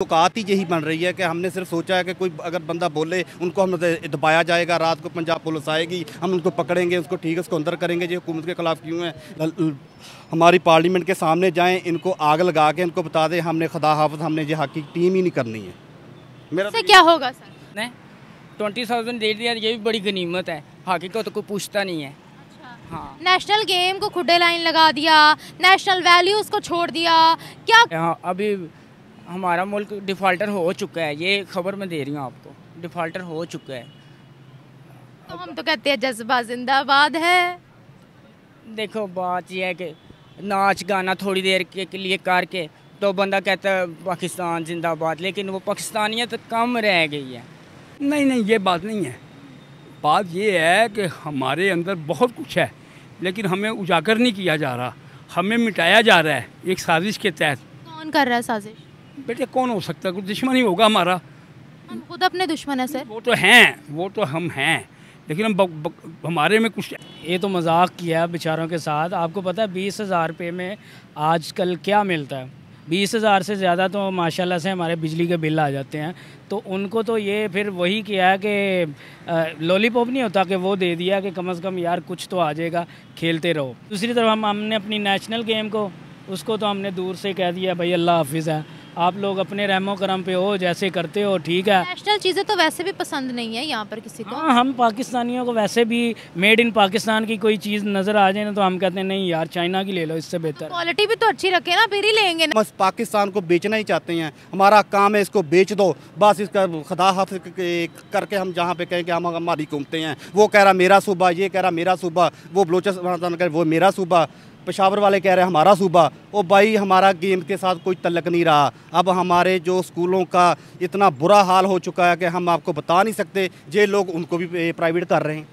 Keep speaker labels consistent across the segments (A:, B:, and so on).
A: औकात ही यही बन रही है कि हमने सिर्फ सोचा है कि कोई अगर बंदा बोले उनको हम दबाया जाएगा, रात को पंजाब पुलिस आएगी, हम उनको पकड़ेंगे, उसको ठीक है उसको अंदर करेंगे। ये हुकूमत के खिलाफ क्यों है? हमारी पार्लियामेंट के सामने जाएं, इनको आग लगा के इनको बता दें हमने खुदा हाफिज़ हमने ये हॉकी टीम ही नहीं करनी है। मेरा
B: से क्या होगा सर?
C: नहीं 20,000 दे दिया, ये भी बड़ी गनीमत है। हॉकी को तो कोई पूछता नहीं है। हाँ,
B: नेशनल गेम को खुडे लाइन लगा दिया, नेशनल वैल्यूज को छोड़ दिया, क्या?
C: यहाँ अभी हमारा मुल्क डिफ़ॉल्टर हो चुका है, ये खबर मैं दे रही हूँ आपको, डिफ़ॉल्टर हो चुका है।
B: तो हम तो कहते हैं जज्बा जिंदाबाद है।
C: देखो बात यह है कि नाच गाना थोड़ी देर के लिए करके तो बंदा कहता है पाकिस्तान जिंदाबाद, लेकिन वो पाकिस्तानियत कम रह गई है।
D: नहीं ये बात नहीं है। बात ये है कि हमारे अंदर बहुत कुछ है, लेकिन हमें उजागर नहीं किया जा रहा, हमें मिटाया जा रहा है एक साजिश के तहत।
B: कौन कर रहा है साजिश?
D: बेटे कौन हो सकता है? कुछ दुश्मन ही होगा हमारा।
B: हम खुद अपने दुश्मन है सर।
D: वो तो हैं, वो तो हम हैं, लेकिन हमारे में कुछ।
E: ये तो मजाक किया बेचारों के साथ। आपको पता है 20,000 रुपये में आजकल क्या मिलता है? 20,000 से ज़्यादा तो माशाल्लाह से हमारे बिजली के बिल आ जाते हैं। तो उनको तो ये फिर वही किया है कि लॉलीपॉप नहीं होता कि वो दे दिया कि कम से कम यार कुछ तो आ जाएगा, खेलते रहो। दूसरी तरफ हमने अपनी नेशनल गेम को उसको तो हमने दूर से कह दिया भाई अल्लाह हाफिज़ है, आप लोग अपने रहमो करम पे हो, जैसे करते हो ठीक है।
B: नेशनल चीज़ें तो वैसे भी पसंद नहीं है यहाँ पर किसी को।
E: हाँ, हम पाकिस्तानियों को वैसे भी मेड इन पाकिस्तान की कोई चीज़ नज़र आ जाए ना तो हम कहते हैं नहीं यार चाइना की ले लो, इससे बेहतर।
B: क्वालिटी भी तो अच्छी रखे ना, फिर ही लेंगे ना।
A: बस पाकिस्तान को बेचना ही चाहते हैं, हमारा काम है इसको बेच दो बस। इसका खुदा हाफिज़ करके हम जहाँ पे कहें कि हम हमारी घूमते हैं, वो कह रहा मेरा सूबा, ये कह रहा मेरा सूबा, वो बलोचिस्तान कह वो मेरा सूबा, पेशावर वाले कह रहे हैं हमारा सूबा। ओ भाई हमारा गेम के साथ कोई तल्लक नहीं रहा। अब हमारे जो स्कूलों का इतना बुरा हाल हो चुका है कि हम आपको बता नहीं सकते, ये लोग उनको भी प्राइवेट कर रहे हैं।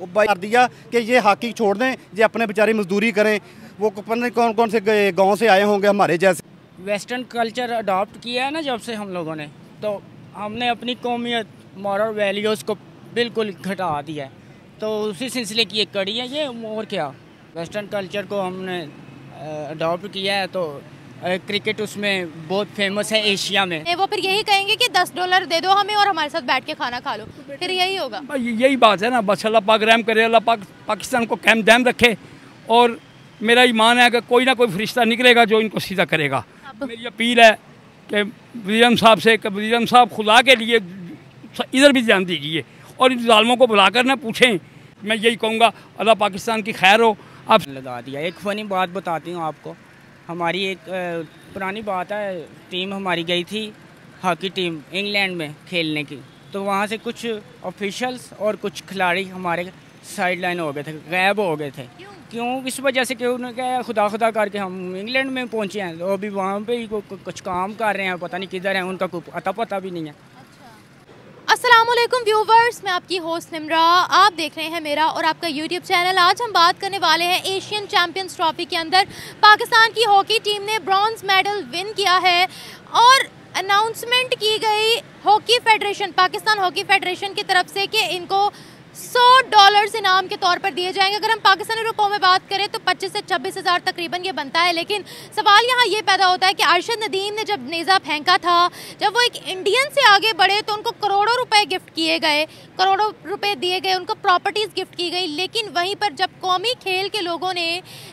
A: ओ भाई कर दिया कि ये हॉकी छोड़ दें, ये अपने बेचारी मजदूरी करें। वो पता नहीं कौन कौन से गाँव से आए होंगे हमारे जैसे।
C: वेस्टर्न कल्चर अडॉप्ट किया है ना जब से हम लोगों ने, तो हमने अपनी कौमियत मॉरल वैल्यूज़ को बिल्कुल घटा दिया है। तो उसी सिलसिले की एक कड़ी है ये। और क्या, वेस्टर्न कल्चर को हमने अडॉप्ट किया है। तो क्रिकेट उसमें बहुत फेमस है एशिया में।
B: वो फिर यही कहेंगे कि $10 दे दो हमें और हमारे साथ बैठ के खाना खा लो, फिर यही होगा।
D: यही बात है ना, बस अल्लाह पाक रहम करे, अल्लाह पाक पाकिस्तान को कायम दायम रखे। और मेरा ईमान है कि कोई ना कोई फरिश्ता निकलेगा जो इनको सीधा करेगा। मेरी अपील है कि वज़ीर साहब से कि वज़ीर साहब खुदा के लिए इधर भी ध्यान दीजिए और इन जालिमों को बुलाकर ना पूछें। मैं यही कहूँगा अल्लाह पाकिस्तान की खैर हो। आप
C: लगा दिया। एक फ़नी बात बताती हूँ आपको। हमारी एक पुरानी बात है, टीम हमारी गई थी हॉकी टीम इंग्लैंड में खेलने की। तो वहाँ से कुछ ऑफिशियल्स और कुछ खिलाड़ी हमारे साइड लाइन हो गए थे, गायब हो गए थे। क्यों? इस वजह से कि उन्होंने क्या खुदा खुदा करके हम इंग्लैंड में पहुँचे हैं, तो अभी वहाँ पे ही कुछ काम कर रहे हैं, पता नहीं किधर हैं, उनका कोई अता पता भी नहीं है।
B: अस्सलामुअलैकुम व्यूवर्स, मैं आपकी होस्ट निमरा, आप देख रहे हैं मेरा और आपका यूट्यूब चैनल। आज हम बात करने वाले हैं एशियन चैम्पियंस ट्रॉफी के अंदर पाकिस्तान की हॉकी टीम ने ब्रॉन्ज मेडल विन किया है और अनाउंसमेंट की गई hockey federation, Pakistan hockey federation की तरफ से कि इनको $100 इनाम के तौर पर दिए जाएंगे। अगर हम पाकिस्तानी रुपयों में बात करें तो 25 से 26 हज़ार तकरीबन ये बनता है। लेकिन सवाल यहाँ ये पैदा होता है कि अरशद नदीम ने जब नेज़ा फेंका था, जब वो एक इंडियन से आगे बढ़े तो उनको करोड़ों रुपए गिफ्ट किए गए, करोड़ों रुपए दिए गए, उनको प्रॉपर्टीज़ गिफ्ट की गई। लेकिन वहीं पर जब कौमी खेल के लोगों ने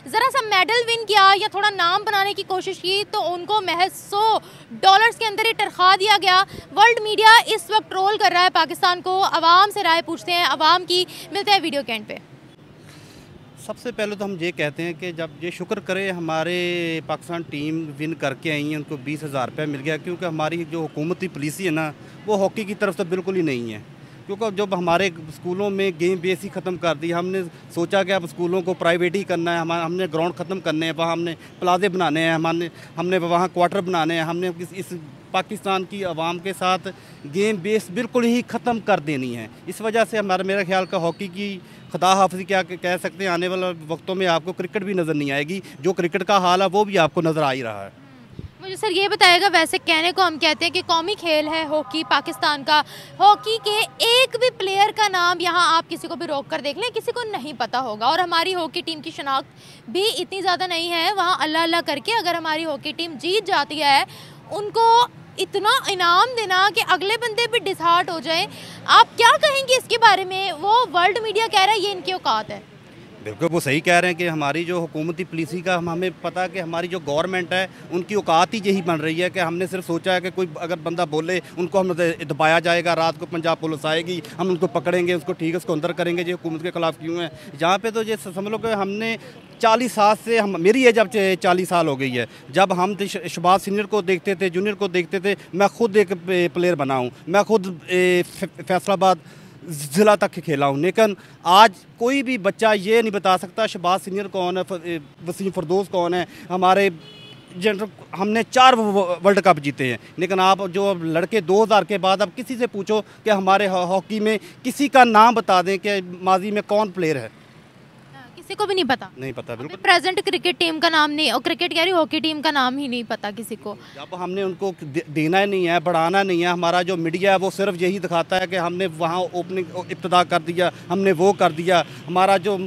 B: ज़रा सा मेडल विन किया या थोड़ा नाम बनाने की कोशिश की तो उनको महज $100 के अंदर ही टरखा दिया गया। वर्ल्ड मीडिया इस वक्त ट्रोल कर रहा है पाकिस्तान को। आवाम से राय पूछते हैं, आवाम की मिलते हैं वीडियो के एंड पे।
A: सबसे पहले तो हम ये कहते हैं कि जब ये शुक्र करें हमारे पाकिस्तान टीम विन करके आई है, उनको 20,000 रुपये मिल गया। क्योंकि हमारी जो हुकूमती पॉलिसी है ना, वो हॉकी की तरफ से बिल्कुल ही नहीं है। क्योंकि जब हमारे स्कूलों में गेम बेस ही ख़त्म कर दी, हमने सोचा कि अब स्कूलों को प्राइवेट ही करना है, हमने ग्राउंड ख़त्म करने हैं, वहाँ हमने प्लाजे बनाने हैं, हमने वहाँ क्वार्टर बनाने हैं, हमने इस पाकिस्तान की आवाम के साथ गेम बेस बिल्कुल ही ख़त्म कर देनी है। इस वजह से मेरा ख्याल का हॉकी की खुदा हाफिज़ क्या कह सकते हैं, आने वाले वक्तों में आपको क्रिकेट भी नज़र नहीं आएगी। जो क्रिकेट का हाल है वो भी आपको नज़र आ ही रहा है।
B: मुझे सर ये बताएगा, वैसे कहने को हम कहते हैं कि कौमी खेल है हॉकी पाकिस्तान का, हॉकी के एक भी प्लेयर का नाम यहाँ आप किसी को भी रोक कर देख लें, किसी को नहीं पता होगा। और हमारी हॉकी टीम की शनाख्त भी इतनी ज़्यादा नहीं है। वहाँ अल्लाह अल्लाह करके अगर हमारी हॉकी टीम जीत जाती है उनको इतना इनाम देना कि अगले बंदे भी डिसहार्ट हो जाए, आप क्या कहेंगे इसके बारे में? वो वर्ल्ड मीडिया कह रहा है ये इनकी औकात है।
A: बिल्कुल वो सही कह रहे हैं कि हमारी जो हुकूमती पुलिसी का हमें पता है कि हमारी जो गवर्नमेंट है उनकी औकात ही यही बन रही है कि हमने सिर्फ सोचा है कि कोई अगर बंदा बोले उनको हम दबाया जाएगा, रात को पंजाब पुलिस आएगी, हम उनको पकड़ेंगे, उसको ठीक है उसको अंदर करेंगे, जो हुकूमत के खिलाफ क्यों है। जहाँ पे तो ये समझ लो कि हमने 40 साल से हम मेरी एज अब 40 साल हो गई है, जब हम शहबाज सीनियर को देखते थे, जूनियर को देखते थे, मैं खुद एक प्लेयर बना हूँ, मैं खुद फैसलाबाद ज़िला तक खेला हूँ, लेकिन आज कोई भी बच्चा ये नहीं बता सकता शहबाज सीनियर कौन है, वसीम फरदौस कौन है। हमारे जनरल हमने 4 वर्ल्ड कप जीते हैं, लेकिन आप जो लड़के 2000 के बाद अब किसी से पूछो कि हमारे हॉकी में किसी का नाम बता दें कि माजी में कौन प्लेयर है,
B: किसी को भी नहीं पता।
A: नहीं पता बिल्कुल।
B: प्रेजेंट क्रिकेट टीम का नाम नहीं, और क्रिकेट कह रही हॉकी टीम का नाम ही नहीं पता किसी को।
A: जब हमने उनको देना ही नहीं है, बढ़ाना नहीं है, हमारा जो मीडिया है वो सिर्फ यही दिखाता है कि हमने वहाँ ओपनिंग इब्तिदा कर दिया, हमने वो कर दिया। हमारा जो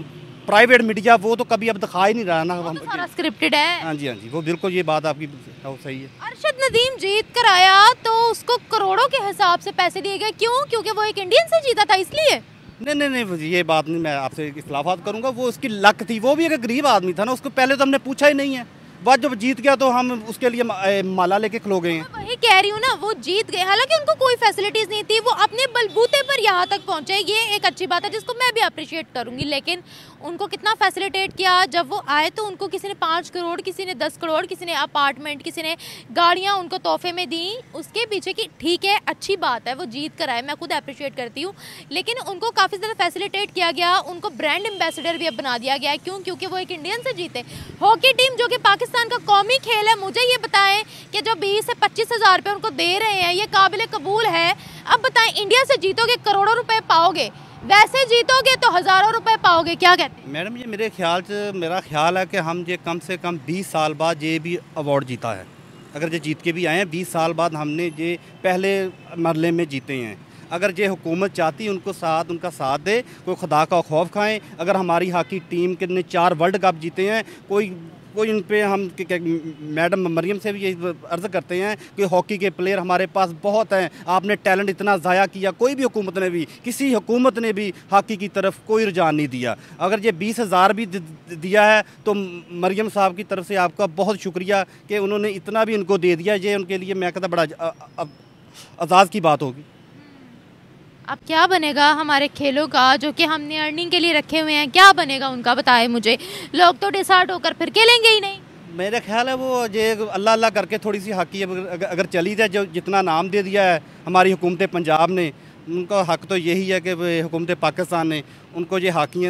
A: प्राइवेट मीडिया वो तो कभी अब दिखा ही नहीं रहा ना,
B: तो सारा स्क्रिप्टेड है।
A: हाँ जी, हाँ जी, वो बिल्कुल ये बात आपकी सही है।
B: अरशद नदीम जीत कर आया तो उसको करोड़ों के हिसाब से पैसे दिए गए, क्यों? क्योंकि वो एक इंडियन से जीता था इसलिए?
A: नहीं, ये बात नहीं, मैं आपसे इख्लाफात करूंगा। वो उसकी लक थी, वो भी एक गरीब आदमी था ना, उसको पहले तो हमने पूछा ही नहीं है, बाद जब जीत गया तो हम उसके लिए माला लेके खलो गए हैं।
B: वही कह रही हूँ ना, वो जीत गए, हालांकि उनको कोई फैसिलिटीज नहीं थी, वो अपने बलबूते पर यहाँ तक पहुँचे, ये एक अच्छी बात है जिसको मैं भी अप्रिशिएट करूँगी। लेकिन उनको कितना फैसिलिटेट किया, जब वो आए तो उनको किसी ने 5 करोड़, किसी ने 10 करोड़, किसी ने अपार्टमेंट, किसी ने गाड़ियाँ उनको तोहफे में दी। उसके पीछे की ठीक है, अच्छी बात है, वो जीत कर आए, मैं खुद अप्रिशिएट करती हूँ, लेकिन उनको काफ़ी ज़्यादा फैसिलिटेट किया गया, उनको ब्रांड एम्बेसडर भी अब बना दिया गया है। क्यों? क्योंकि वो एक इंडियन से जीते। हॉकी टीम जो कि पाकिस्तान का कौमी खेल है, मुझे ये बताएं कि जो 20 से 25 हज़ार रुपये उनको दे रहे हैं ये काबिल कबूल है। अब बताएं, इंडिया से जीतोगे करोड़ों रुपए पाओगे, वैसे जीतोगे तो हज़ारों रुपए पाओगे, क्या कहते हैं?
A: मैडम ये मेरा ख्याल है कि हम ये कम से कम 20 साल बाद ये भी अवार्ड जीता है। अगर ये जीत के भी आए हैं 20 साल बाद, हमने ये पहले मरले में जीते हैं। अगर ये हुकूमत चाहती उनका साथ दे, कोई खुदा का खौफ खाएं। अगर हमारी हॉकी टीम के ने 4 वर्ल्ड कप जीते हैं, कोई इन पे हम मैडम मरियम से भी यही अर्ज़ करते हैं कि हॉकी के प्लेयर हमारे पास बहुत हैं, आपने टैलेंट इतना ज़ाया किया, कोई भी हुकूमत ने भी, किसी हुकूमत ने भी हॉकी की तरफ कोई रुझान नहीं दिया। अगर ये 20,000 भी दिया है तो मरियम साहब की तरफ से आपका बहुत शुक्रिया कि उन्होंने इतना भी इनको दे दिया। ये उनके लिए मैं कहता बड़ा एजाज़ की बात होगी।
B: अब क्या बनेगा हमारे खेलों का, जो कि हमने अर्निंग के लिए रखे हुए हैं, क्या बनेगा उनका बताएं मुझे। लोग तो डिसहार्ट होकर फिर खेलेंगे ही नहीं।
A: मेरा ख्याल है वो ये अल्लाह अल्लाह करके थोड़ी सी हॉकी अगर चली जाए, जो जितना नाम दे दिया है हमारी हुकूमत पंजाब ने, उनका हक तो यही है कि हुकूमत पाकिस्तान ने उनको ये हॉकी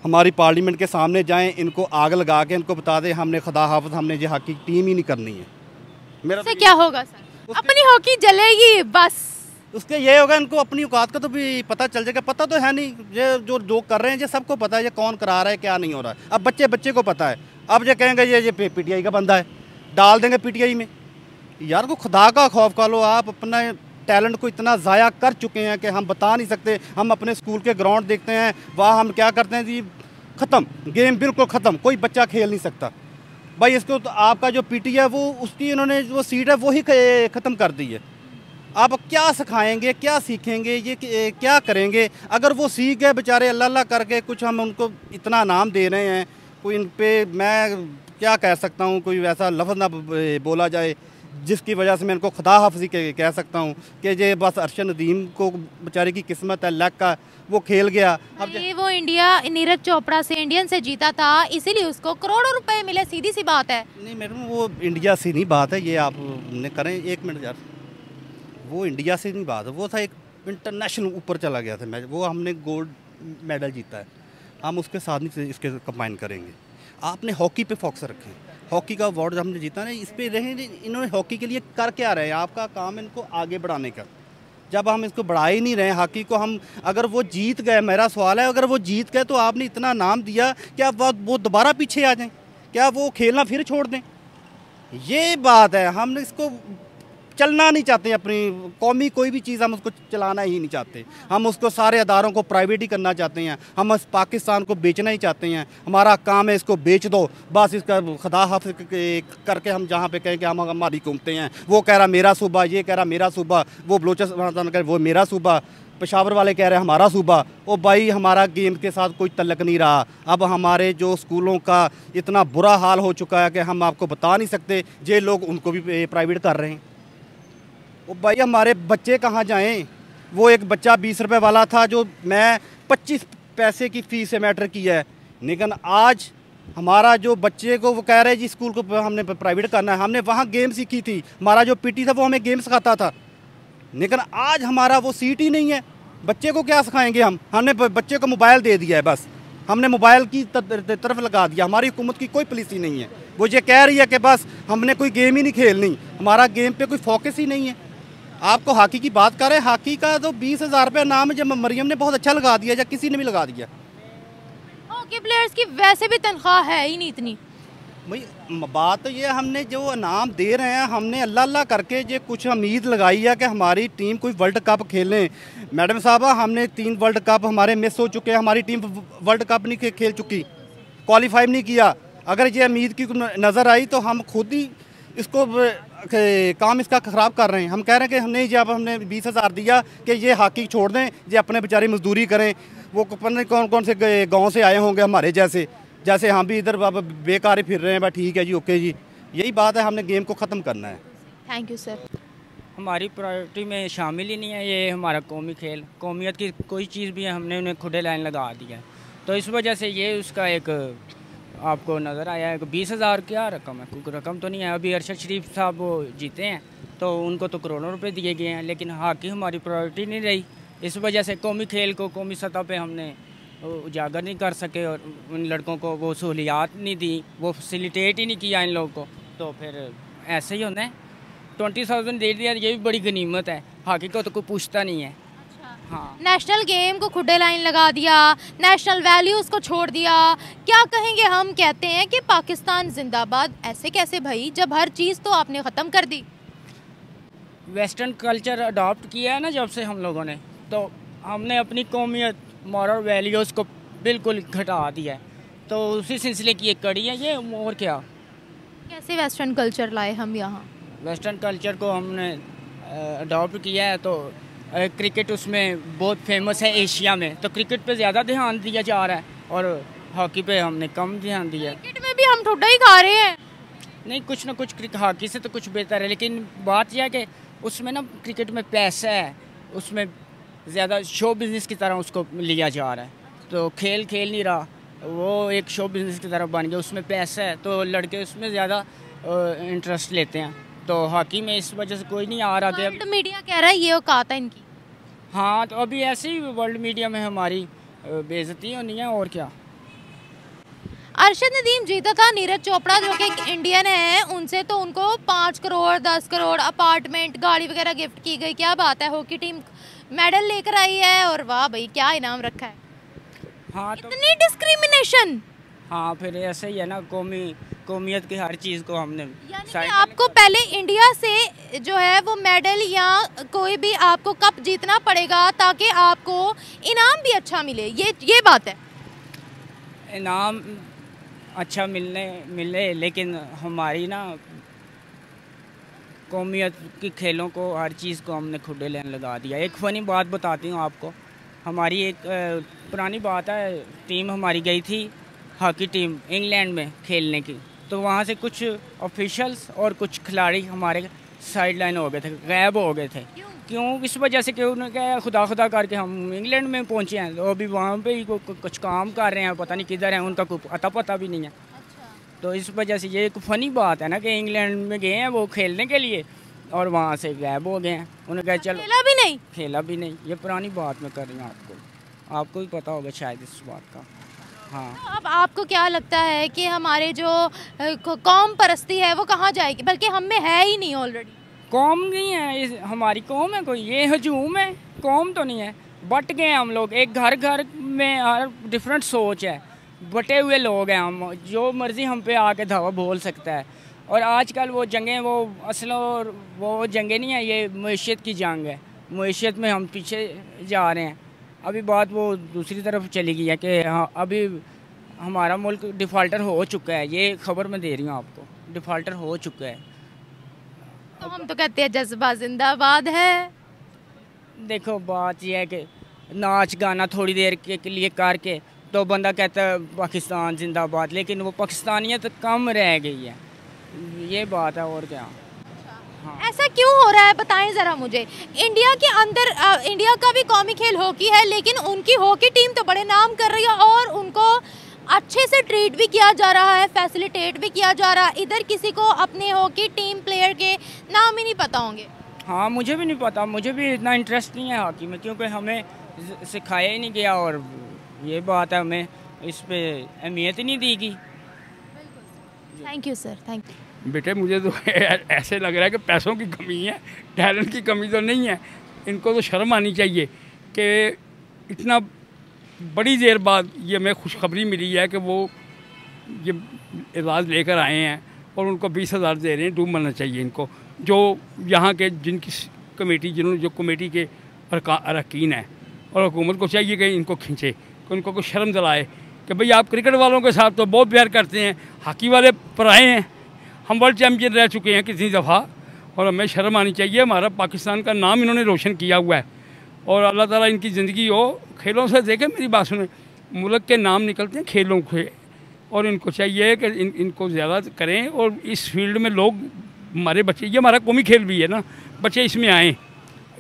A: हमारी पार्लियामेंट के सामने जाएं, इनको आग लगा के इनको बता दें हमने खुदा हाफिज़, हमने ये हॉकी टीम ही नहीं करनी है। मेरा
B: से क्या होगा सर? अपनी हॉकी जलेगी बस।
A: उसके ये होगा, इनको अपनी औकात का तो भी पता चल जाएगा। पता तो है नहीं, ये जो कर रहे हैं ये सबको पता है, ये कौन करा रहा है, क्या नहीं हो रहा है। अब बच्चे को पता है, अब ये कहेंगे ये पीटीआई का बंदा है, डाल देंगे पीटीआई में। यार को खुदा का खौफ कर लो, आप अपना टैलेंट को इतना ज़ाया कर चुके हैं कि हम बता नहीं सकते। हम अपने स्कूल के ग्राउंड देखते हैं, वहाँ हम क्या करते हैं जी, ख़त्म गेम, बिल्कुल ख़त्म, कोई बच्चा खेल नहीं सकता भाई। इसको तो आपका जो पीटी है वो उसकी इन्होंने जो सीट है वही ख़त्म कर दी है। आप क्या सिखाएंगे, क्या सीखेंगे, ये क्या करेंगे? अगर वो सीख गए बेचारे अल्लाह अल्लाह करके, कुछ हम उनको इतना नाम दे रहे हैं, कोई इन पे मैं क्या कह सकता हूँ, कोई वैसा लफ्ज़ ना बोला जाए जिसकी वजह से मैं इनको खुदा हाफिज़ी कह सकता हूँ कि ये बस अरशद नदीम को बेचारे की किस्मत है, लक का, वो खेल गया। अब
B: ये वो इंडिया नीरज चोपड़ा से इंडियन से जीता था, इसीलिए उसको करोड़ों रुपए मिले, सीधी सी बात है।
A: नहीं मैडम, वो इंडिया से नहीं बात है, ये आप ने करें 1 मिनट यार, वो इंडिया से नहीं बात है, वो था एक इंटरनेशनल ऊपर चला गया था मैच, वो हमने गोल्ड मेडल जीता है, हम उसके साथ नहीं इसके कंबाइन करेंगे। आपने हॉकी पे फोकस रखें, हॉकी का अवार्ड हमने जीता नहीं, इस पे रहे। इन्होंने हॉकी के लिए कर क्या रहे हैं? आपका काम इनको आगे बढ़ाने का, जब हम इसको बढ़ा ही नहीं रहे हॉकी को। हम अगर वो जीत गए, मेरा सवाल है, अगर वो जीत गए तो आपने इतना नाम दिया, क्या वो दोबारा पीछे आ जाएं? क्या वो खेलना फिर छोड़ दें? ये बात है, हमने इसको चलना नहीं चाहते अपनी कौमी कोई भी चीज़, हम उसको चलाना ही नहीं चाहते। हम उसको सारे अदारों को प्राइवेट ही करना चाहते हैं। हम इस पाकिस्तान को बेचना ही चाहते हैं। हमारा काम है इसको बेच दो बस, इसका खुदा हाफिज़ करके हम जहाँ पे कहें कि हम हमारी घूमते हैं। वो कह रहा मेरा सूबा, ये कह रहा मेरा सूबा, वो बलोचिस्तान कह वो मेरा सूबा, पेशावर वाले कह रहे हैं हमारा सूबा। ओ भाई, हमारा गेम के साथ कोई तल्लक नहीं रहा। अब हमारे जो स्कूलों का इतना बुरा हाल हो चुका है कि हम आपको बता नहीं सकते। ये लोग उनको भी प्राइवेट कर रहे हैं। ओ भाई, हमारे बच्चे कहाँ जाएं? वो एक बच्चा 20 रुपए वाला था जो मैं 25 पैसे की फ़ीस से मैटर किया है, लेकिन आज हमारा जो बच्चे को वो कह रहे हैं जी स्कूल को हमने प्राइवेट करना है। हमने वहाँ गेम सीखी थी, हमारा जो पीटी था वो हमें गेम सिखाता था, लेकिन आज हमारा वो सीट ही नहीं है। बच्चे को क्या सिखाएंगे हम? हमने बच्चे को मोबाइल दे दिया है, बस हमने मोबाइल की तरफ लगा दिया। हमारी हुकूमत की कोई पॉलिसी नहीं है। वो ये कह रही है कि बस हमने कोई गेम ही नहीं खेलनी, हमारा गेम पे कोई फोकस ही नहीं है। आपको हॉकी की बात करें, हॉकी का तो 20,000 रुपये नाम है, जब मरियम ने बहुत अच्छा लगा दिया या किसी ने भी लगा दिया।
B: हॉकी प्लेयर्स की वैसे भी तनख्वाह है ही नहीं इतनी।
A: भाई बात तो ये, हमने जो इनाम दे रहे हैं हमने अल्लाह अल्लाह करके ये कुछ उम्मीद लगाई है कि हमारी टीम कोई वर्ल्ड कप खेलें। मैडम साहबा, हमने 3 वर्ल्ड कप हमारे मिस हो चुके हैं, हमारी टीम वर्ल्ड कप नहीं खेल चुकी, क्वालिफाई नहीं किया। अगर ये उम्मीद की नज़र आई तो हम खुद ही इसको काम इसका ख़राब कर रहे हैं। हम कह रहे हैं कि हमने जब हमने 20,000 दिया कि ये हॉकी छोड़ दें, ये अपने बेचारी मजदूरी करें। वो पता नहीं कौन कौन से गांव से आए होंगे हमारे जैसे हम भी इधर बेकार ही फिर रहे हैं। बस ठीक है जी, ओके जी, यही बात है, हमने गेम को ख़त्म करना है।
B: Thank you sir.
C: हमारी प्रायोरिटी में शामिल ही नहीं है ये हमारा कौमी खेल। कौमियत की कोई चीज़ भी है हमने उन्हें खुदे लाइन लगा दिया है, तो इस वजह से ये उसका एक आपको नज़र आया है कि 20,000 क्या रकम है? कोई रकम तो नहीं है। अभी अरशद शरीफ साहब वो जीते हैं तो उनको तो करोड़ों रुपए दिए गए हैं, लेकिन हॉकी हमारी प्रायोरिटी नहीं रही। इस वजह से कौमी खेल को कौमी सतह पे हमने उजागर नहीं कर सके और उन लड़कों को वो सहूलियात नहीं दी, वो फैसिलिटेट ही नहीं किया इन लोगों को, तो फिर ऐसे ही होना है। 20,000 दे दिया, ये भी बड़ी गनीमत है। हॉकी को तो कोई पूछता नहीं है। हाँ,
B: नेशनल गेम को खुडे लाइन लगा दिया, नेशनल वैल्यूज़ को छोड़ दिया। क्या कहेंगे? हम कहते हैं कि पाकिस्तान जिंदाबाद। ऐसे कैसे भाई, जब हर चीज़ तो आपने ख़त्म कर दी।
C: वेस्टर्न कल्चर अडॉप्ट किया है ना जब से हम लोगों ने, तो हमने अपनी कौमियत मॉरल वैल्यूज़ को बिल्कुल घटा दिया है। तो उसी सिलसिले की एक कड़ी है ये। और क्या,
B: कैसे वेस्टर्न कल्चर लाए हम यहाँ?
C: वेस्टर्न कल्चर को हमने अडॉप्ट किया है। तो क्रिकेट उसमें बहुत फेमस है एशिया में, तो क्रिकेट पे ज़्यादा ध्यान दिया जा रहा है और हॉकी पे हमने कम ध्यान दिया है।
B: क्रिकेट में भी हम ठुड्डा ही खा रहे हैं।
C: नहीं, कुछ ना कुछ हॉकी से तो कुछ बेहतर है, लेकिन बात यह है कि उसमें ना क्रिकेट में पैसा है, उसमें ज़्यादा शो बिज़नेस की तरह उसको लिया जा रहा है। तो खेल नहीं रहा, वो एक शो बिज़नेस की तरह बन गया। उसमें पैसा है तो लड़के उसमें ज़्यादा इंटरेस्ट लेते हैं। तो हॉकी में इस वजह से कोई नहीं आ रहा।
B: वर्ल्ड मीडिया कह रहा है ये औकात है इनकी।
C: हाँ, तो अभी ऐसे ही वर्ल्ड मीडिया में हमारी बेइज्जती होनी है और क्या।
B: अरशद नदीम जीता था। नीरज चोपड़ा जो कि एक इंडियन है, उनसे तो उनको 5 करोड़ 10 करोड़ अपार्टमेंट गाड़ी वगैरह गिफ्ट की गई। क्या बात है, हॉकी टीम मेडल लेकर आई है और वाह भाई क्या इनाम रखा है।
C: हाँ, तो
B: इतनी डिस्क्रिमिनेशन।
C: हाँ, फिर ऐसे ही है ना, कौमियत की हर चीज़ को हमने
B: यानी आपको पहले इंडिया से जो है वो मेडल या कोई भी आपको कप जीतना पड़ेगा ताकि आपको इनाम भी अच्छा मिले। ये बात है।
C: इनाम अच्छा मिले लेकिन हमारी ना कौमियत की खेलों को हर चीज़ को हमने खुदे लेने लगा दिया। एक फ़नी बात बताती हूँ आपको। हमारी एक पुरानी बात है, टीम हमारी गई थी हॉकी टीम इंग्लैंड में खेलने की, तो वहाँ से कुछ ऑफिशियल्स और कुछ खिलाड़ी हमारे साइड लाइन हो गए थे, गायब हो गए थे। क्यों? इस वजह से कि उन्होंने क्या खुदा करके हम इंग्लैंड में पहुँचे हैं, तो अभी वहाँ पे ही कुछ काम कर रहे हैं, पता नहीं किधर हैं, उनका कोई अता पता भी नहीं है। तो इस वजह से ये एक फ़नी बात है ना कि इंग्लैंड में गए हैं वो खेलने के लिए और वहाँ से गायब हो गए हैं। उन्होंने कहा चलो, खेला भी नहीं। ये पुरानी बात मैं कर रही हूँ, आपको भी पता होगा शायद इस बात का। हाँ,
B: तो अब आपको क्या लगता है कि हमारे जो कौम परस्ती है वो कहाँ जाएगी? बल्कि हम में है ही नहीं ऑलरेडी।
C: कौम नहीं है, हमारी कौम है कोई, ये हजूम है, कौम तो नहीं है। बट गए हम लोग, एक घर में हर डिफरेंट सोच है, बटे हुए लोग हैं हम। जो मर्ज़ी हम पे आके धावा बोल सकता है। और आजकल वो जंगें वो असल और वो जंगें नहीं है, ये मईशत की जंग है। मईशत में हम पीछे जा रहे हैं। अभी बात वो दूसरी तरफ चली गई है कि हाँ अभी हमारा मुल्क डिफ़ाल्टर हो चुका है। ये खबर मैं दे रही हूँ आपको, डिफ़ाल्टर हो चुका है।
B: तो हम तो कहते हैं जज्बा जिंदाबाद है।
C: देखो बात यह है कि नाच गाना थोड़ी देर के लिए करके तो बंदा कहता है पाकिस्तान जिंदाबाद, लेकिन वो पाकिस्तानियत कम रह गई है, ये बात है। और क्या
B: ऐसा क्यों हो रहा है बताएं ज़रा मुझे। इंडिया के अंदर इंडिया का भी कौमी खेल हॉकी है, लेकिन उनकी हॉकी टीम तो बड़े नाम कर रही है और उनको अच्छे से ट्रीट भी किया जा रहा है, फैसिलिटेट भी किया जा रहा है। इधर किसी को अपने हॉकी टीम प्लेयर के नाम ही नहीं पता होंगे।
C: हाँ मुझे भी नहीं पता, मुझे भी इतना इंटरेस्ट नहीं है हॉकी में, क्योंकि हमें सिखाया ही नहीं गया और ये बात है हमें इस पे अहमियत ही नहीं दी गई।
B: Thank you sir, thank you.
D: बेटे मुझे तो ऐसे लग रहा है कि पैसों की कमी है, टैलेंट की कमी तो नहीं है। इनको तो शर्म आनी चाहिए कि इतना बड़ी देर बाद ये हमें खुशखबरी मिली है कि वो ये एजाज़ लेकर आए हैं और उनको 20,000 दे रहे हैं। डूब मरना चाहिए इनको, जो यहाँ के जिनकी कमेटी जिन्होंने जो कमेटी के अरकान हैं, और हुकूमत को चाहिए कि इनको खींचे, कि उनको कुछ शर्म दिलाए कि भाई आप क्रिकेट वालों के साथ तो बहुत प्यार करते हैं, हॉकी वाले पर आए हैं। हम वर्ल्ड चैम्पियन रह चुके हैं कितनी दफ़ा और हमें शर्म आनी चाहिए। हमारा पाकिस्तान का नाम इन्होंने रोशन किया हुआ है और अल्लाह ताला इनकी ज़िंदगी हो। खेलों से देखें, मेरी बात सुने, मुल्क के नाम निकलते हैं खेलों के, और इनको चाहिए कि इनको ज़्यादा करें। और इस फील्ड में लोग, हमारे बच्चे, ये हमारा कौमी खेल भी है ना, बच्चे इसमें आएँ।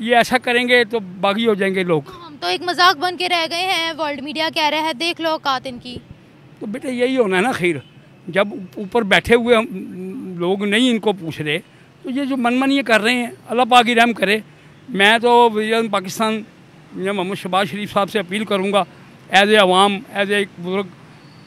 D: ये ऐसा करेंगे तो बागी हो जाएंगे लोग।
B: हम तो एक मजाक बन के रह गए हैं, वर्ल्ड मीडिया कह रहा है देख लो औकात इनकी।
D: तो बेटे यही होना है ना। खैर जब ऊपर बैठे हुए लोग नहीं इनको पूछ रहे, तो ये जो मन ये कर रहे हैं, अल्लाह पाक ही रहम करे। मैं तो पाकिस्तान मोहम्मद शहबाज शरीफ साहब से अपील करूँगा as a Awam, as a बुजुर्ग,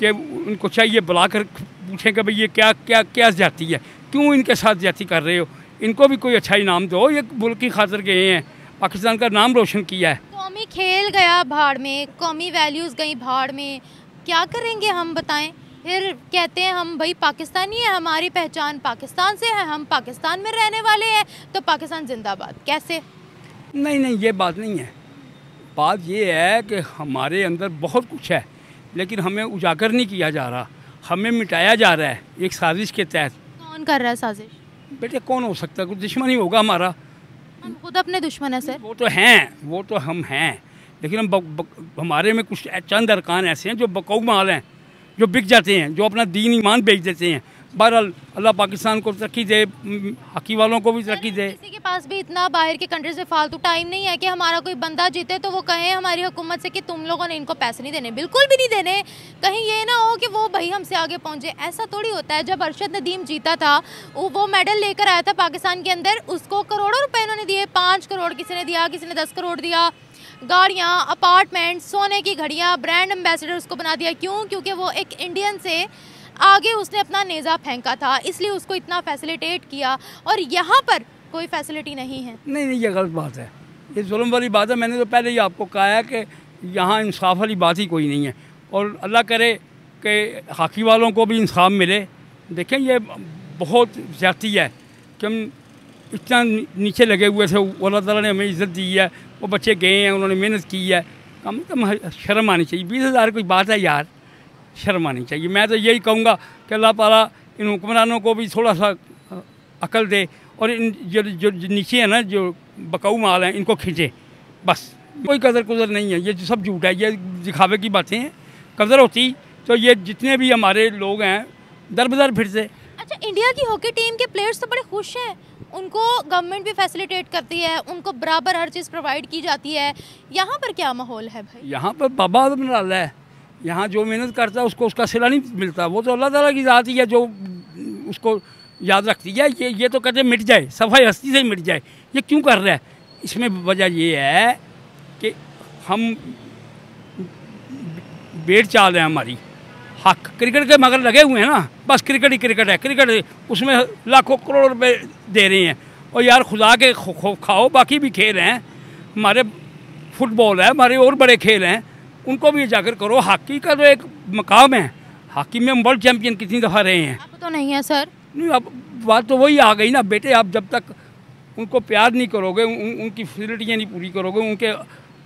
D: कि उनको चाहिए बुलाकर पूछें कि भाई ये क्या क्या क्या ज्यादती है, क्यों इनके साथ ज्यादती कर रहे हो, इनको भी कोई अच्छा इनाम दो। ये मुल्क की खातिर गए हैं, पाकिस्तान का नाम रोशन किया है।
B: कौमी खेल गया भाड़ में, कौमी वैल्यूज़ गई भाड़ में, क्या करेंगे हम बताएं। फिर कहते हैं हम भाई पाकिस्तानी है, हमारी पहचान पाकिस्तान से है, हम पाकिस्तान में रहने वाले हैं, तो पाकिस्तान जिंदाबाद। कैसे?
D: नहीं, ये बात नहीं है। बात ये है कि हमारे अंदर बहुत कुछ है, लेकिन हमें उजागर नहीं किया जा रहा, हमें मिटाया जा रहा है एक साजिश के तहत।
B: कौन कर रहा है साजिश?
D: बेटे कौन हो सकता है, कुछ दुश्मन ही होगा हमारा।
B: हम खुद अपने दुश्मन है सर।
D: वो तो हैं, वो तो हम हैं, लेकिन हम हमारे में कुछ चंद अरकान ऐसे हैं जो बकौ माल हैं, जो बिक जाते हैं, जो अपना दीन ईमान बेच देते हैं। बहरहाल अल्लाह पाकिस्तान को तरक्की दे, हॉकी वालों को भी तरक्की दे।
B: किसी के पास भी इतना बाहर के कंट्री से फालतू टाइम नहीं है कि हमारा कोई बंदा जीते तो वो कहे हमारी हुकूमत से कि तुम लोगों ने इनको पैसे नहीं देने, बिल्कुल भी नहीं देने। कहीं ये ना हो कि वो भाई हमसे आगे पहुंचे, ऐसा थोड़ी होता है। जब अरशद नदीम जीता था, वो मेडल लेकर आया था पाकिस्तान के अंदर, उसको करोड़ों रुपए इन्होंने दिए, 5 करोड़ किसी ने दिया, किसी ने 10 करोड़ दिया, गाड़ियाँ, अपार्टमेंट, सोने की घड़ियाँ, ब्रांड एम्बेसडर उसको बना दिया। क्यों? क्योंकि वो एक इंडियन से आगे उसने अपना नेज़ा फेंका था, इसलिए उसको इतना फैसिलिटेट किया। और यहाँ पर कोई फैसिलिटी नहीं है।
D: नहीं, ये गलत बात है, ये जुल्म वाली बात है। मैंने तो पहले ही आपको कहा है कि यहाँ इंसाफ वाली बात ही कोई नहीं है, और अल्लाह करे कि हॉकी वालों को भी इंसाफ मिले। देखें ये बहुत ज़्यादती है कि हम इतना नीचे लगे हुए थे, अल्लाह ताला ने हमें इज़्ज़त दी है, वो बच्चे गए हैं, उन्होंने मेहनत की है, कम से कम शर्म आनी चाहिए। 20,000 कोई बात है यार, शर्म आनी चाहिए। मैं तो यही कहूँगा कि अल्लाह ताला इन हुक्मरानों को भी थोड़ा सा अकल दे, और इन जो नीचे है ना, जो बकाऊ माल हैं, इनको खींचे। बस कोई कदर कुदर नहीं है, ये सब झूठ है, ये दिखावे की बातें हैं। कदर होती तो ये जितने भी हमारे लोग हैं दर बदर फिरते।
B: अच्छा, इंडिया की हॉकी टीम के प्लेयर्स तो बड़े खुश हैं, उनको गवर्नमेंट भी फैसिलिटेट करती है, उनको बराबर हर चीज़ प्रोवाइड की जाती है। यहाँ पर क्या माहौल है भाई?
D: यहाँ पर बाबा आदम डाला है, यहाँ जो मेहनत करता है उसको उसका सिला नहीं मिलता। वो तो अल्लाह ताला की ज़ात ही है जो उसको याद रखती है। ये तो कहते मिट जाए, सफाई हस्ती से मिट जाए। ये क्यों कर रहा है? इसमें वजह ये है कि हम बेट चाल है हमारी, हक क्रिकेट के मगर लगे हुए हैं ना, बस क्रिकेट ही क्रिकेट है, क्रिकेट उसमें लाखों करोड़ रुपए दे रहे हैं। और यार खुदा के खाओ, बाकी भी खेल हैं हमारे, फुटबॉल है हमारे, और बड़े खेल हैं, उनको भी उजागर करो। हॉकी का तो एक मकाम है, हॉकी में हम वर्ल्ड चैम्पियन कितनी दफ़ा रहे हैं।
B: अब तो नहीं है सर।
D: नहीं, अब बात तो वही आ गई ना बेटे, आप जब तक उनको प्यार नहीं करोगे, उनकी फैसिलिटियाँ नहीं पूरी करोगे,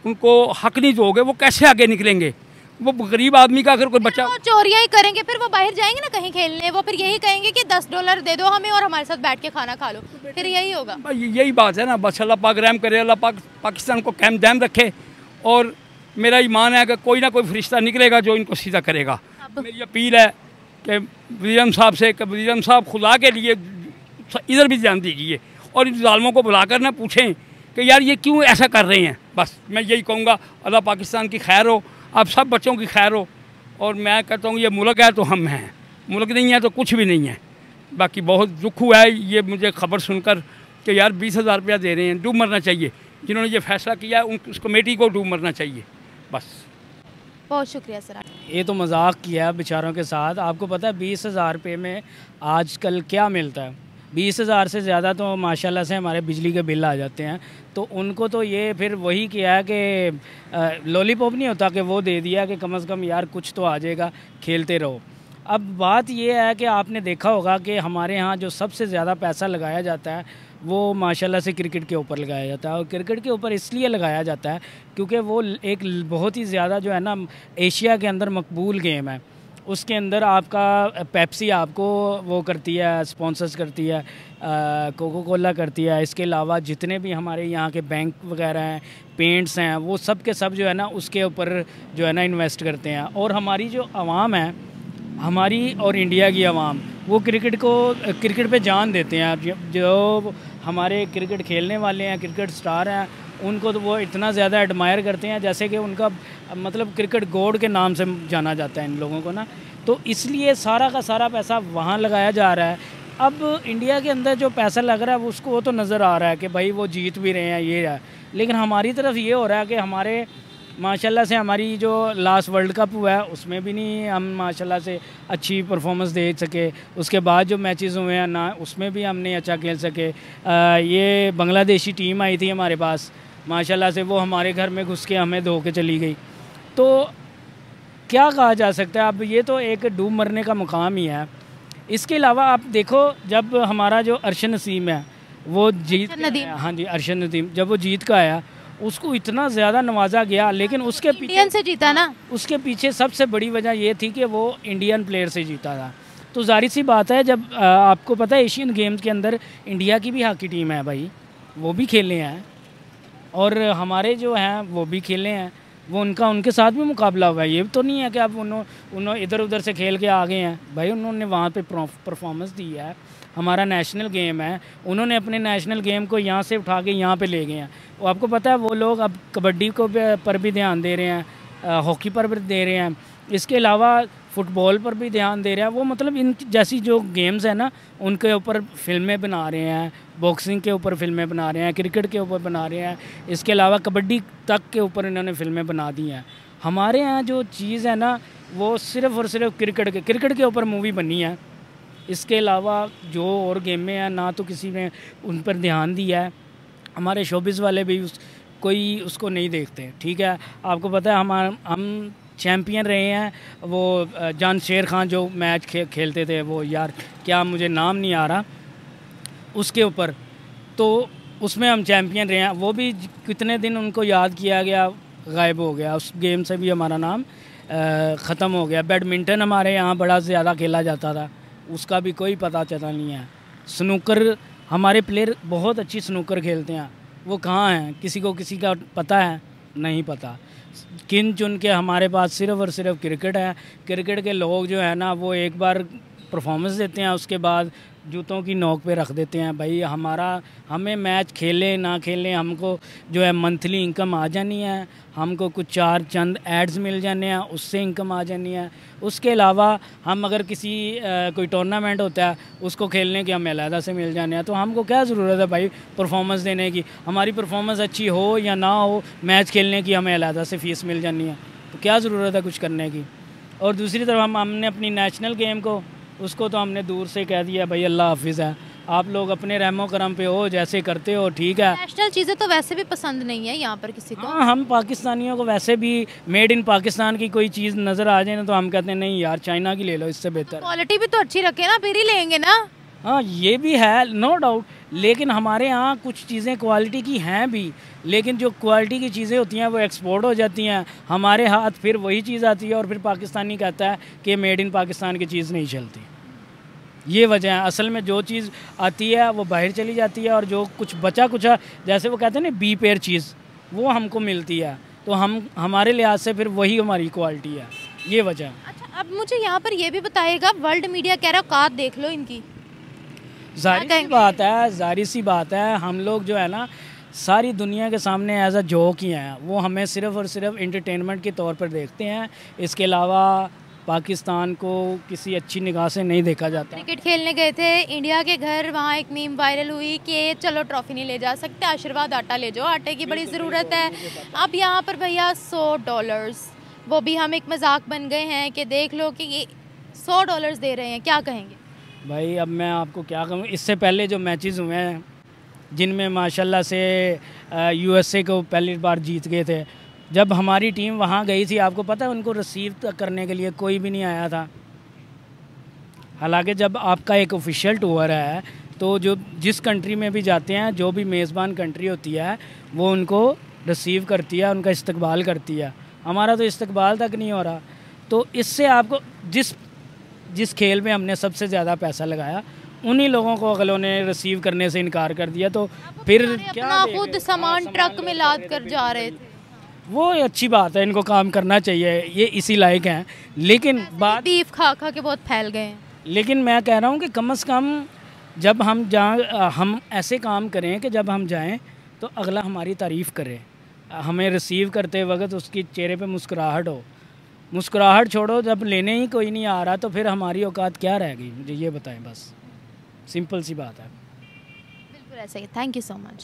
D: उनको हक नहीं दोगे, वो कैसे आगे निकलेंगे? वो गरीब आदमी का अगर कोई बच्चा
B: वो चोरियां ही करेंगे, फिर वो बाहर जाएंगे ना कहीं खेलने, वो फिर यही कहेंगे कि $10 दे दो हमें और हमारे साथ बैठ के खाना खा लो, फिर यही होगा।
D: यही बात है ना, बस अल्लाह पाक रहम करे, अल्लाह पाक पाकिस्तान को कायम दायम रखे। और मेरा ईमान है कि कोई ना कोई फरिश्ता निकलेगा जो इनको सीधा करेगा। मेरी अपील है कि वज़ीर साहब से कि वज़ीर साहब खुदा के लिए इधर भी ध्यान दीजिए और इन जालिमों को बुलाकर ना पूछें कि यार ये क्यों ऐसा कर रहे हैं। बस मैं यही कहूँगा, अल्लाह पाकिस्तान की खैर हो, आप सब बच्चों की खैर हो। और मैं कहता हूँ ये मुल्क है तो हम हैं, मुल्क नहीं है तो कुछ भी नहीं है। बाकी बहुत दुख हुआ है ये मुझे खबर सुनकर कि यार 20,000 रुपया दे रहे हैं, डूब मरना चाहिए। जिन्होंने ये फैसला किया उस कमेटी को डूब मरना चाहिए। बस
B: बहुत शुक्रिया सर।
E: ये तो मजाक किया बेचारों के साथ। आपको पता है 20,000 रुपये में आजकल क्या मिलता है? 20,000 से ज़्यादा तो माशाल्लाह से हमारे बिजली के बिल आ जाते हैं। तो उनको तो ये फिर वही किया है कि लॉलीपॉप नहीं होता कि वो दे दिया कि कम से कम यार कुछ तो आ जाएगा, खेलते रहो। अब बात ये है कि आपने देखा होगा कि हमारे यहाँ जो सबसे ज़्यादा पैसा लगाया जाता है वो माशाल्लाह से क्रिकेट के ऊपर लगाया जाता है। और क्रिकेट के ऊपर इसलिए लगाया जाता है क्योंकि वो एक बहुत ही ज़्यादा जो है ना एशिया के अंदर मकबूल गेम है। उसके अंदर आपका पेप्सी आपको वो करती है, स्पॉन्सर्स करती है, कोको कोला करती है। इसके अलावा जितने भी हमारे यहाँ के बैंक वगैरह हैं, पेंट्स हैं, वो सब के सब जो है ना उसके ऊपर जो है ना इन्वेस्ट करते हैं। और हमारी जो आवाम है, हमारी और इंडिया की आवाम, वो क्रिकेट पे जान देते हैं। जो हमारे क्रिकेट खेलने वाले हैं, क्रिकेट स्टार हैं, उनको तो वो इतना ज़्यादा एडमायर करते हैं जैसे कि उनका मतलब क्रिकेट गॉड के नाम से जाना जाता है इन लोगों को ना। तो इसलिए सारा का सारा पैसा वहाँ लगाया जा रहा है। अब इंडिया के अंदर जो पैसा लग रहा है उसको वो तो नज़र आ रहा है कि भाई वो जीत भी रहे हैं, ये है। लेकिन हमारी तरफ ये हो रहा है कि हमारे माशाल्लाह से हमारी जो लास्ट वर्ल्ड कप हुआ है उसमें भी नहीं हम माशाल्लाह से अच्छी परफॉर्मेंस दे सके। उसके बाद जो मैचेस हुए हैं ना उसमें भी हम नहीं अच्छा खेल सके। ये बांग्लादेशी टीम आई थी हमारे पास, माशाल्लाह से वो हमारे घर में घुस के हमें धो के चली गई। तो क्या कहा जा सकता है? अब ये तो एक डूब मरने का मुकाम ही है। इसके अलावा आप देखो, जब हमारा जो अरशद नसीम है वो जीत, हाँ जी अरशद नसीम, जब वो जीत का आया उसको इतना ज़्यादा नवाजा गया, लेकिन उसके पीछे
B: से जीता ना,
E: उसके पीछे सबसे बड़ी वजह ये थी कि वो इंडियन प्लेयर से जीता था। तो जाहिर सी बात है, जब आपको पता है एशियन गेम्स के अंदर इंडिया की भी हॉकी टीम है भाई, वो भी खेले हैं और हमारे जो हैं वो भी खेले हैं। वो उनके साथ भी मुकाबला हुआ है। ये तो नहीं है कि आप उन्होंने इधर उधर से खेल के आ गए हैं भाई, उन्होंने वहाँ पे परफॉर्मेंस दी है। हमारा नेशनल गेम है, उन्होंने अपने नेशनल गेम को यहाँ से उठा के यहाँ पे ले गए हैं। वो आपको पता है वो लोग अब कबड्डी को पर भी ध्यान दे रहे हैं, हॉकी पर भी दे रहे हैं, इसके अलावा फ़ुटबॉल पर भी ध्यान दे रहे हैं। वो मतलब इन जैसी जो गेम्स है ना उनके ऊपर फिल्में बना रहे हैं, बॉक्सिंग के ऊपर फिल्में बना रहे हैं, क्रिकेट के ऊपर बना रहे हैं, इसके अलावा कबड्डी तक के ऊपर इन्होंने फिल्में बना दी हैं। हमारे यहाँ जो चीज़ है ना वो सिर्फ़ और सिर्फ क्रिकेट के ऊपर मूवी बनी है। इसके अलावा जो और गेमें हैं ना तो किसी ने उन पर ध्यान दिया है। हमारे शोबिस वाले भी कोई उसको नहीं देखते। ठीक है, आपको पता है हम चैम्पियन रहे हैं। वो जान शेर खान जो मैच खेलते थे, वो यार क्या मुझे नाम नहीं आ रहा उसके ऊपर, तो उसमें हम चैम्पियन रहे हैं। वो भी कितने दिन उनको याद किया गया, गायब हो गया, उस गेम से भी हमारा नाम ख़त्म हो गया। बैडमिंटन हमारे यहाँ बड़ा ज़्यादा खेला जाता था, उसका भी कोई पता चला नहीं है। स्नूकर हमारे प्लेयर बहुत अच्छी स्नूकर खेलते हैं, वो कहाँ हैं? किसी का पता है? नहीं पता। गिन चुन के हमारे पास सिर्फ़ और सिर्फ क्रिकेट है। क्रिकेट के लोग जो है ना वो एक बार परफॉर्मेंस देते हैं, उसके बाद जूतों की नोक पे रख देते हैं। भाई हमें मैच खेले ना खेले, हमको जो है मंथली इनकम आ जानी है, हमको कुछ चार चंद एड्स मिल जाने हैं, उससे इनकम आ जानी है। उसके अलावा हम अगर किसी कोई टूर्नामेंट होता है उसको खेलने के हमें अलहदा से मिल जाने हैं। तो हमको क्या ज़रूरत है भाई परफॉर्मेंस देने की? हमारी परफॉर्मेंस अच्छी हो या ना हो, मैच खेलने की हमें अलहदा से फ़ीस मिल जानी है। तो क्या ज़रूरत है कुछ करने की? और दूसरी तरफ हमने अपनी नेशनल गेम को उसको तो हमने दूर से कह दिया भाई अल्लाह हाफिज़ है, आप लोग अपने रहमो करम पे हो, जैसे करते हो ठीक है।
B: नेशनल चीज़ें तो वैसे भी पसंद नहीं है यहाँ पर किसी को।
E: हाँ, हम पाकिस्तानियों को वैसे भी मेड इन पाकिस्तान की कोई चीज़ नज़र आ जाए ना तो हम कहते हैं नहीं यार चाइना की ले लो, इससे बेहतर।
B: क्वालिटी भी तो अच्छी रखे ना, फिर ही लेंगे ना।
E: हाँ ये भी है, नो डाउट, लेकिन हमारे यहाँ कुछ चीज़ें क्वालिटी की हैं भी, लेकिन जो क्वालिटी की चीज़ें होती हैं वो एक्सपोर्ट हो जाती हैं, हमारे हाथ फिर वही चीज़ आती है और फिर पाकिस्तानी कहता है कि मेड इन पाकिस्तान की चीज़ नहीं चलती। ये वजह है, असल में जो चीज़ आती है वो बाहर चली जाती है और जो कुछ बचा कुछ जैसे वो कहते हैं ना बी पेयर चीज़, वो हमको मिलती है, तो हम हमारे लिहाज से फिर वही हमारी क्वालिटी है, ये वजह है।
B: अच्छा, अब मुझे यहाँ पर ये भी बताइएगा, वर्ल्ड मीडिया कह रहा औकात देख लो इनकी,
E: जाहिर सी बात है, हम लोग जो है ना सारी दुनिया के सामने एज अ जोक ही हैं, वो हमें सिर्फ़ और सिर्फ एंटरटेनमेंट के तौर पर देखते हैं, इसके अलावा पाकिस्तान को किसी अच्छी निगाह से नहीं देखा जाता।
B: क्रिकेट खेलने गए थे इंडिया के घर, वहाँ एक मीम वायरल हुई कि चलो ट्रॉफी नहीं ले जा सकते, आशीर्वाद आटा ले जाओ, आटे की बड़ी ज़रूरत है। अब यहाँ पर भैया $100, वो भी हम एक मजाक बन गए हैं कि देख लो कि ये $100 दे रहे हैं, क्या कहेंगे?
E: भाई अब मैं आपको क्या कहूँ, इससे पहले जो मैचेस हुए हैं जिनमें माशाल्लाह से USA को पहली बार जीत गए थे, जब हमारी टीम वहाँ गई थी, आपको पता है उनको रिसीव करने के लिए कोई भी नहीं आया था। हालांकि जब आपका एक ऑफिशियल टूर है तो जो जिस कंट्री में भी जाते हैं, जो भी मेज़बान कंट्री होती है वो उनको रिसीव करती है, उनका इस्तकबाल करती है। हमारा तो इस्तकबाल तक नहीं हो रहा। तो इससे आपको जिस खेल में हमने सबसे ज़्यादा पैसा लगाया उन्हीं लोगों को अगलों ने रिसीव करने से इनकार कर दिया, तो फिर क्या
B: अपना खुद सामान ट्रक में लाद कर जा रहे थे।
E: वो अच्छी बात है, इनको काम करना चाहिए, ये इसी लायक हैं, लेकिन बात
B: बीफ खा खा के बहुत फैल गए हैं।
E: लेकिन मैं कह रहा हूँ कि कम से कम जब हम ऐसे काम करें कि जब हम जाएं तो अगला हमारी तारीफ़ करे, हमें रिसीव करते वक्त उसकी चेहरे पे मुस्कुराहट हो। मुस्कुराहट छोड़ो, जब लेने ही कोई नहीं आ रहा तो फिर हमारी औकात क्या रह गई, मुझे ये बताएं, बस सिंपल सी बात है।
B: बिल्कुल ऐसा ही। Thank you so much.